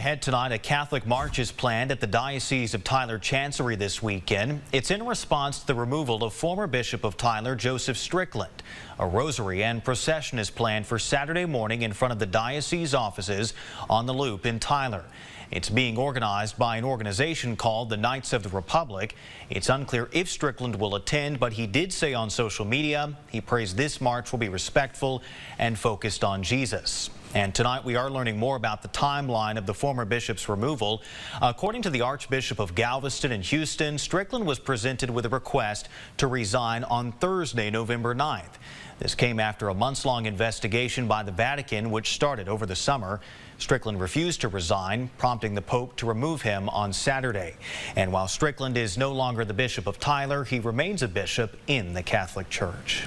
Ahead tonight, a Catholic march is planned at the Diocese of Tyler Chancery this weekend. It's in response to the removal of former Bishop of Tyler, Joseph Strickland. A rosary and procession is planned for Saturday morning in front of the diocese offices on the Loop in Tyler. It's being organized by an organization called the Knights of the Republic. It's unclear if Strickland will attend, but he did say on social media he prays this march will be respectful and focused on Jesus. And tonight we are learning more about the timeline of the former bishop's removal. According to the Archbishop of Galveston and Houston, Strickland was presented with a request to resign on Thursday, November 9th. This came after a months-long investigation by the Vatican, which started over the summer. Strickland refused to resign, prompting the Pope to remove him on Saturday. And while Strickland is no longer the Bishop of Tyler, he remains a bishop in the Catholic Church.